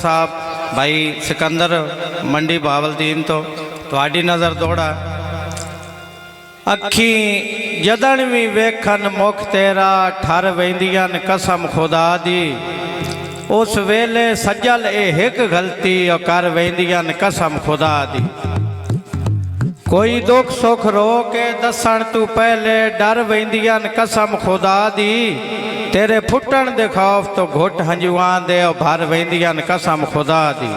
साहब भाई सिकंदर मंडी बावलदीन तो तुहाडी नज़र दौड़ा अखी जदन भी वेखन मुख तेरा ठर वेंदियन कसम खुदा दी उस वेले सजल एक गलती कर वेंदियन कसम खुदा दी। कोई दुख सुख रो के दसन तू पहले डर वेंदियन कसम खुदा दी तेरे फुटन दे खौफ तो घुट हंजुआं दे भर वेंदियन कसम खुदा दी।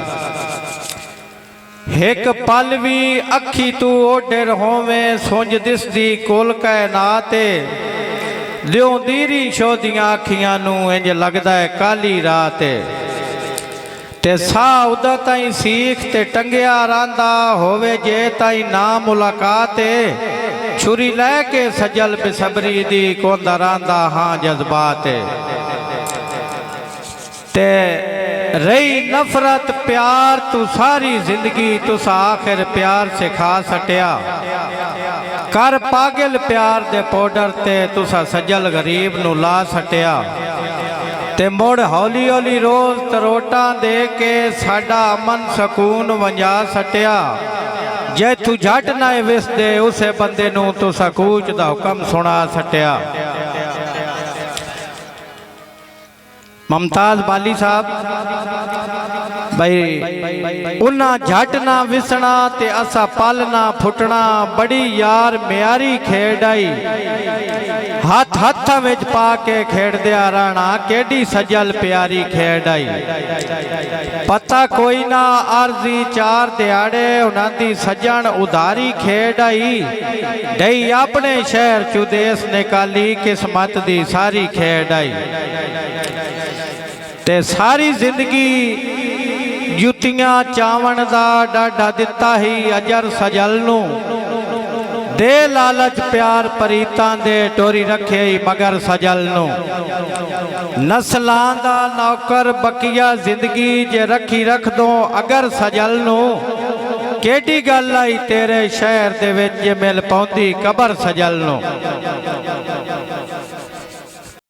एक पल भी अखी तू ओडर होवें सुंज दिसदी कुल कैनाते लियोंदी शोदियां अखियां नू इंज लगदा है काली रात ते सा उदा ताई सीख ते टंगिया रांदा होवे जे ताई ना मुलाकात छुरी लैके सजल बेसबरी दी कोंदा रांदा हाँ जज्बात ते रही नफरत प्यार तू सारी जिंदगी तुस आखिर प्यार से खा सटिया कर पागल प्यार दे पाउडर ते तुसा सजल गरीब नू ला सटिया ते मुड़ हौली हौली रोज तरोटा दे के साडा अमन सकून वंजा सटिया जे तू झट ना विसदे उसे बंदे नू तू सकूच दा हुक्म सुना सटिया। मुमताज बाली साहब भाई उन्ना झट ना विसना ते असा पालना फुटना बड़ी यार म्यारी खेड आई हाथ हाथ विच पा के खेड़दिया रहना केडी सजल प्यारी खेड आई पता कोई ना आरजी चार दिहाड़े उन्हां दी सजन उधारी खेड आई दई अपने शहर चुदेस निकाली किस्मत दी सारी खेड आई ते सारी जिंदगी जुतियां चावण दा डाडा दिता ही अजर सजल नू दे लालच प्यार परीतां दे टोरी रखे ही मगर सजल नू नस्लां दा नौकर बकिया जिंदगी जे रखी रख दो अगर सजल नू केडी गल आई तेरे शहर दे विच मिल पौंदी कबर सजल नू।